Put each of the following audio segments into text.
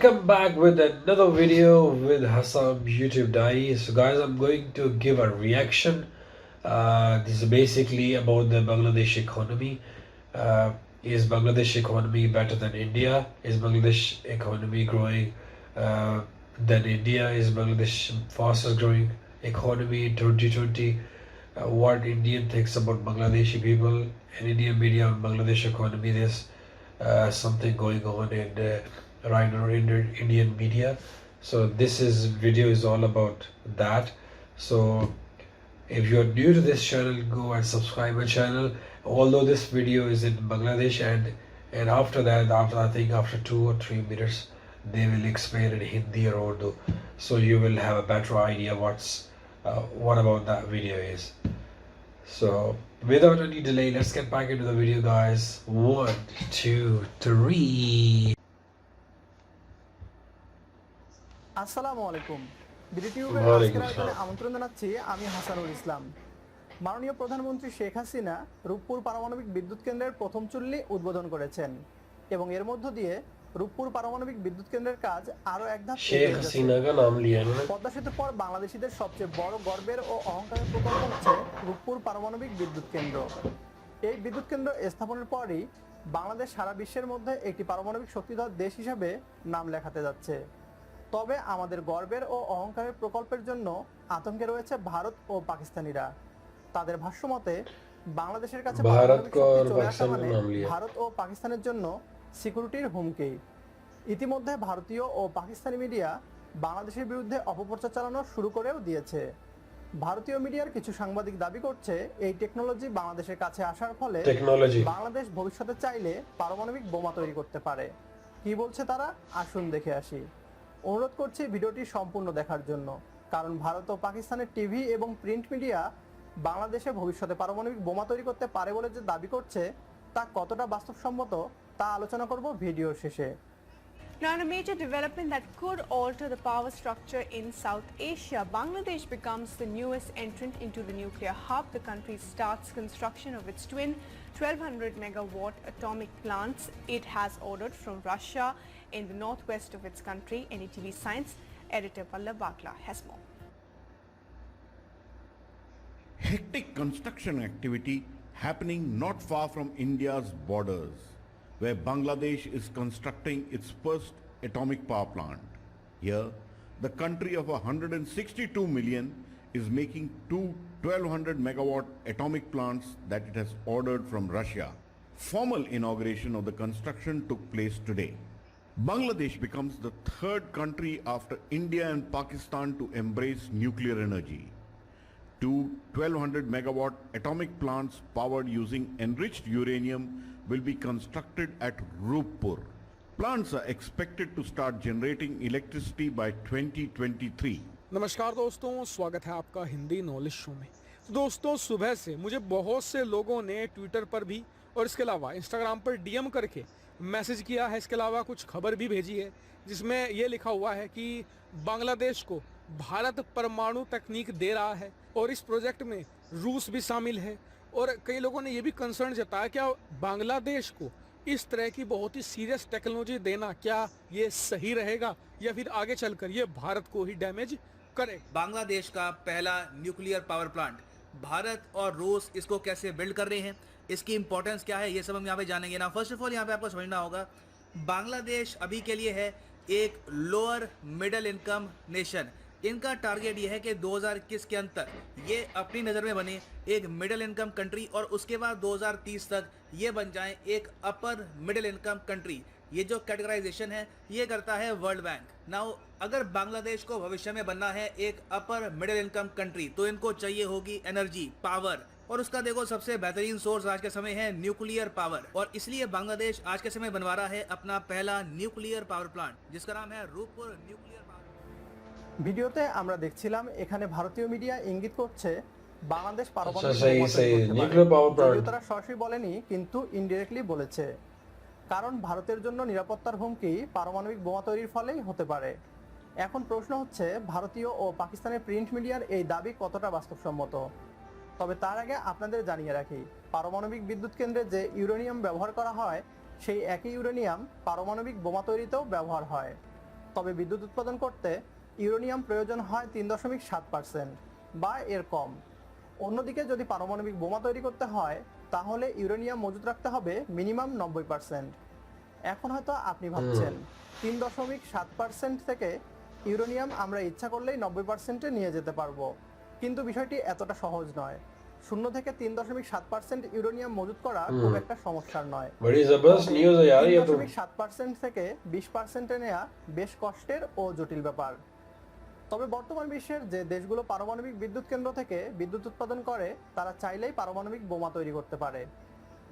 Welcome back with another video with Hassan YouTube Diary. So guys, I'm going to give a reaction. This is basically about the Bangladesh economy. Is Bangladesh economy better than India? Is Bangladesh economy growing than India? Is Bangladesh fastest growing economy in 2020? What Indian thinks about Bangladeshi people and Indian media on Bangladesh economy? There's something going on in right now in Indian media. So this is video is all about that. So if you are new to this channel, go and subscribe my channel. Although this video is in Bangladesh, and after that, after I think after 2 or 3 minutes, they will explain in Hindi or Urdu, so you will have a better idea what about that video is. So without any delay, let's get back into the video, guys. 1, 2, 3. আসসালামু আলাইকুম। বিডিটিউবের আজকের ওয়ালাইকুম আয়োজনে আসসালাম। আমন্ত্রণ জানাচ্ছি আমি হাসানুল ইসলাম। মাননীয় প্রধানমন্ত্রী শেখ হাসিনা রূপপুর পারমাণবিক বিদ্যুৎ কেন্দ্রের প্রথম চুল্লি উদ্বোধন করেছেন এবং এর মধ্য দিয়ে রূপপুর পারমাণবিক বিদ্যুৎ কেন্দ্রের কাজ আরো এক ধাপ शेख हसीना का नाम लिया ना। পদ্মা সেতুর পর বাংলাদেশিদের সবচেয়ে বড় গর্বের ও অহংকারের প্রকল্প হচ্ছে রূপপুর পারমাণবিক বিদ্যুৎ কেন্দ্র। এই বিদ্যুৎ কেন্দ্র স্থাপনের পরই বাংলাদেশ সারা বিশ্বের মধ্যে একটি পারমাণবিক শক্তিধর দেশ হিসেবে নাম লেখাতে যাচ্ছে। তবে আমাদের গর্বের ও অহংকারের প্রকল্পের জন্য আতঙ্কে রয়েছে ভারত ও পাকিস্তানিরা। তাদের ভাষ্যমতে বাংলাদেশের কাছে ভারত ও পাকিস্তানের জন্য সিকিউরিটির হুমকি। ইতিমধ্যে ভারতীয় ও পাকিস্তানি মিডিয়া বাংলাদেশের বিরুদ্ধে অপপ্রচার চালানো শুরু করেও দিয়েছে। ভারতীয় মিডিয়ার কিছু সাংবাদিক দাবি করছে এই টেকনোলজি বাংলাদেশের কাছে আসার ফলে বাংলাদেশ ভবিষ্যতে চাইলে পারমাণবিক বোমা তৈরি করতে পারে। কি বলছে তারা, আসুন দেখে আসি। অনুরোধ করছি ভিডিওটি সম্পূর্ণ দেখার জন্য, কারণ ভারত ও পাকিস্তানের টিভি এবং প্রিন্ট মিডিয়া বাংলাদেশে ভবিষ্যতে পারমাণবিক বোমা তৈরি করতে পারে বলে যে দাবি করছে তা কতটা বাস্তবসম্মত তা আলোচনা করব ভিডিওর শেষে। Now, in a major development that could alter the power structure in South Asia, Bangladesh becomes the newest entrant into the nuclear hub. The country starts construction of its twin 1200 megawatt atomic plants it has ordered from Russia in the northwest of its country. NETV Science editor Pallab Bakla has more. Hectic construction activity happening not far from India's borders, where Bangladesh is constructing its first atomic power plant. Here, the country of 162 million is making two 1200 megawatt atomic plants that it has ordered from Russia. Formal inauguration of the construction took place today. Bangladesh becomes the third country after India and Pakistan to embrace nuclear energy. Two 1200 megawatt atomic plants powered using enriched uranium will be constructed at Rooppur. Plants are expected to start generating electricity by 2023. नमस्कार दोस्तों, स्वागत है आपका Hindi knowledge show में। तो दोस्तों, सुबह से मुझे बहुत से लोगों ने ट्विटर पर भी और इसके अलावा इंस्टाग्राम पर डीएम करके मैसेज किया है। इसके अलावा कुछ खबर भी भेजी है जिसमें ये लिखा हुआ है कि बांग्लादेश को भारत परमाणु तकनीक दे रहा है और इस प्रोजेक्ट में रूस भी शामिल है। और कई लोगों ने ये भी कंसर्न जताया क्या बांग्लादेश को इस तरह की बहुत ही सीरियस टेक्नोलॉजी देना क्या ये सही रहेगा या फिर आगे चलकर ये भारत को ही डैमेज करे। बांग्लादेश का पहला न्यूक्लियर पावर प्लांट, भारत और रूस इसको कैसे बिल्ड कर रहे हैं, इसकी इंपॉर्टेंस क्या है, ये सब हम यहाँ पे जानेंगे ना। फर्स्ट ऑफ ऑल यहाँ पे आपको समझना होगा बांग्लादेश अभी के लिए है एक लोअर मिडिल इनकम नेशन। इनका टारगेट ये है कि 2021 के अंत तक ये अपनी नज़र में बने एक मिडिल इनकम कंट्री और उसके बाद 2030 तक ये बन जाए एक अपर मिडिल इनकम कंट्री। ये जो कैटेगराइजेशन है ये करता है वर्ल्ड बैंक। नाउ अगर बांग्लादेश को भविष्य में बनना है एक अपर मिडिल इनकम कंट्री तो इनको चाहिए होगी एनर्जी, पावर, और उसका देखो सबसे बेहतरीन सोर्स आज के समय है न्यूक्लियर पावर। और इसलिए बांग्लादेश आज के समय बनवा रहा है अपना पहला न्यूक्लियर पावर प्लांट जिसका नाम है रूपपुर न्यूक्लियर पावर। ভিডিওতে আমরা দেখছিলাম এখানে ভারতীয় মিডিয়া ইঙ্গিত করছে বাংলাদেশ নিউক্লিয়ার পাওয়ার প্ল্যান্ট। তারা সরাসরি বলেনি, কিন্তু ইনডিরেক্টলি বলেছে, কারণ ভারতের জন্য নিরাপত্তার হুমকি পারমাণবিক বোমা তৈরির ফলেই হতে পারে। এখন প্রশ্ন হচ্ছে ভারতীয় ও পাকিস্তানের প্রিন্ট মিডিয়ার এই দাবি কতটা বাস্তবসম্মত। তবে তার আগে আপনাদের জানিয়ে রাখি, পারমাণবিক বিদ্যুৎ কেন্দ্রে যে ইউরেনিয়াম ব্যবহার করা হয় সেই একই ইউরেনিয়াম পারমাণবিক বোমা তৈরিতেও ব্যবহার হয়। তবে বিদ্যুৎ উৎপাদন করতে ইউরেনিয়াম প্রয়োজন হয় 3.7% বা এর কম। অন্যদিকে যদি পারমাণবিক বোমা তৈরি করতে হয় তাহলে ইউরেনিয়াম মজুত রাখতে হবে মিনিমাম 90%। এখন হয়তো আপনি ভাবছেন 3.7% থেকে ইউরেনিয়াম আমরা ইচ্ছা করলেই 90%-এ নিয়ে যেতে পারবো, কিন্তু বিষয়টি এতটা সহজ নয়। 0 থেকে 3.7% ইউরেনিয়াম মজুত করা খুব একটা সমস্যার নয়। बड़ी जबरदस्त न्यूज़ है यार ये तो। 3.7% থেকে 20%-এ নেওয়া বেশ কষ্টের ও জটিল ব্যাপার। তবে বর্তমান বিশ্বের যে দেশগুলো পারমাণবিক বিদ্যুৎ কেন্দ্র থেকে বিদ্যুৎ উৎপাদন করে তারা চাইলেই পারমাণবিক বোমা তৈরি করতে পারে,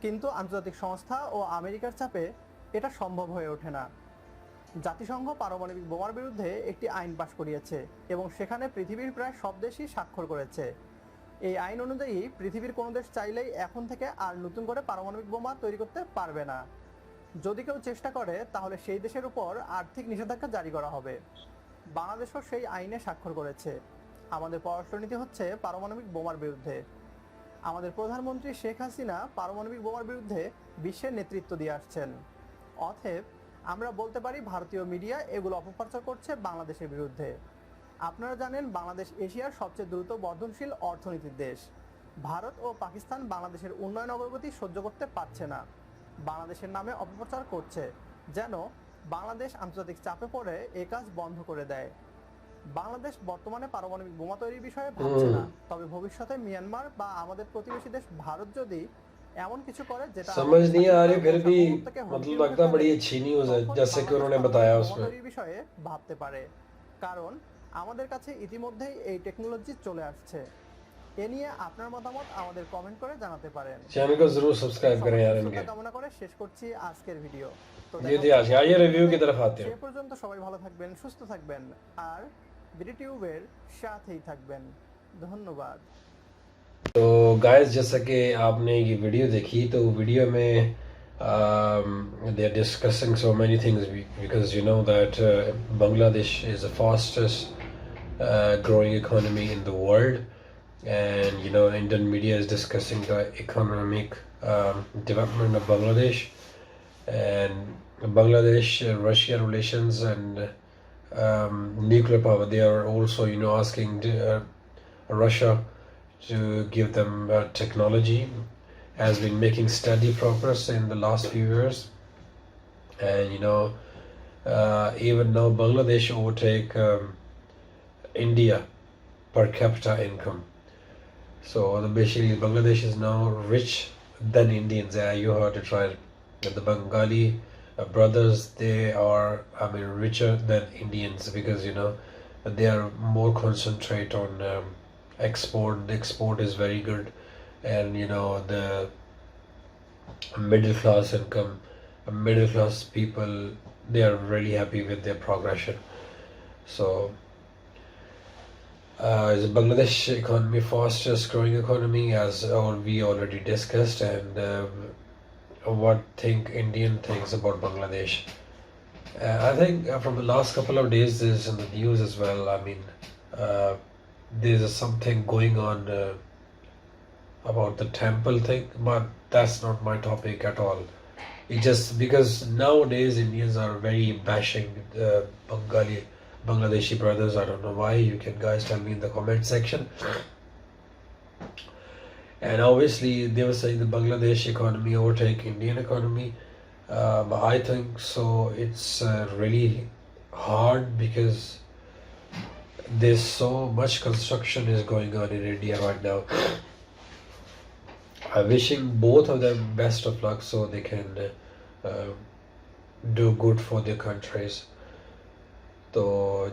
কিন্তু আন্তর্জাতিক সংস্থা ও আমেরিকার চাপে এটা সম্ভব হয়ে ওঠে না। জাতিসংঘ পারমাণবিক বোমার বিরুদ্ধে একটি আইন পাশ করিয়েছে এবং সেখানে পৃথিবীর প্রায় সব দেশই স্বাক্ষর করেছে। এই আইন অনুযায়ী পৃথিবীর কোনো দেশ চাইলেই এখন থেকে আর নতুন করে পারমাণবিক বোমা তৈরি করতে পারবে না। যদি কেউ চেষ্টা করে তাহলে সেই দেশের উপর আর্থিক নিষেধাজ্ঞা জারি করা হবে। বাংলাদেশও সেই আইনে স্বাক্ষর করেছে। আমাদের পররাষ্ট্রনীতি হচ্ছে পারমাণবিক বোমার বিরুদ্ধে। আমাদের প্রধানমন্ত্রী শেখ হাসিনা পারমাণবিক বোমার বিরুদ্ধে বিশ্বের নেতৃত্ব দিয়ে আসছেন। অতএব আমরা বলতে পারি ভারতীয় মিডিয়া এগুলো অপপ্রচার করছে বাংলাদেশের বিরুদ্ধে। আপনারা জানেন বাংলাদেশ এশিয়ার সবচেয়ে দ্রুত বর্ধনশীল অর্থনীতির দেশ। ভারত ও পাকিস্তান বাংলাদেশের উন্নয়ন অগ্রগতি সহ্য করতে পারছে না, বাংলাদেশের নামে অপপ্রচার করছে যেন বাংলাদেশ আন্তর্জাতিক চাপে পড়ে এ কাজ বন্ধ করে দেয়। বাংলাদেশ বর্তমানে পারমাণবিক বোমা তৈরির বিষয়ে ভাবছে না, তবে ভবিষ্যতে মিয়ানমার বা আমাদের প্রতিবেশী দেশ ভারত যদি এমন কিছু করে যেটা समझ नहीं आ रही फिर भी मतलब लगता बड़ी अच्छी न्यूज़ है जैसे कि उन्होंने बताया उसमें। তৈরির বিষয়ে ভাবতে পারে, কারণ আমাদের কাছে ইতিমধ্যেই এই টেকনোলজি চলে আসছে। এ নিয়ে আপনার মতামত আমাদের কমেন্ট করে জানাতে পারেন। चैनल को जरूर सब्सक्राइब करें यार इनके। কামনা করে শেষ করছি আজকের ভিডিও। তো ये दी आज आइए रिव्यू की तरफ आते সে हैं। পর্যন্ত সবাই ভালো থাকবেন, সুস্থ থাকবেন আর বিডিটিউবের সাথেই থাকবেন। ধন্যবাদ। तो गाइस जैसा कि आपने ये वीडियो देखी तो वीडियो में they are discussing so many things because you know that Bangladesh is the fastest growing economy in the world, and you know Indian media is discussing the economic development of Bangladesh and Bangladesh Russia relations and nuclear power. They are also you know asking Russia to give them technology, has been making steady progress in the last few years, and you know even now Bangladesh overtake India per capita income. So basically Bangladesh is now rich than Indians. You heard it right. The Bengali brothers, they are richer than Indians because you know they are more concentrate on export. The export is very good, and you know the middle class income, middle class people, they are really happy with their progression. So is Bangladesh economy fastest growing economy as we already discussed, and what think Indian thinks about Bangladesh. I think from the last couple of days this is in the news as well. I mean there's something going on about the temple thing, but that's not my topic at all. It just because nowadays Indians are very bashing Bangladeshi brothers. I don't know why. You can guys tell me in the comment section. And obviously they were saying the Bangladesh economy overtake Indian economy, but I think so it's really hard because there's so much construction is going on in India right now. I'm wishing both of them best of luck so they can do good for their countries. तो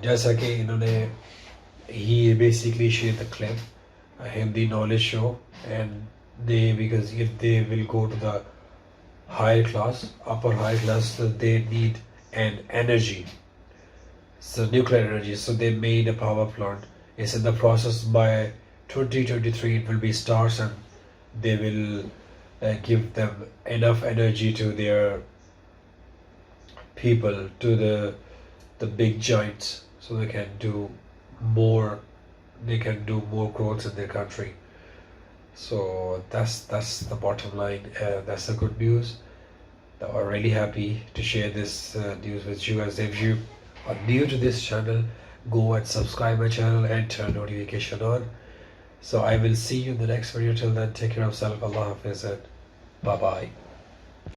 जैसा कि इन्होंने he basically shared the clip, a Hindi knowledge show, and they, because if they will go to the higher class, upper high class, so they need an energy, so nuclear energy. So they made a power plant. It's in the process. By 2023 it will be starts, and they will give them enough energy to their people, to the big giants, so they can do more. They can do more growth in their country. So that's the bottom line. That's the good news. I'm really happy to share this news with you. As if you are new to this channel, go and subscribe my channel and turn notification on. So I will see you in the next video. Till then, take care of yourself. Allah Hafiz and bye bye.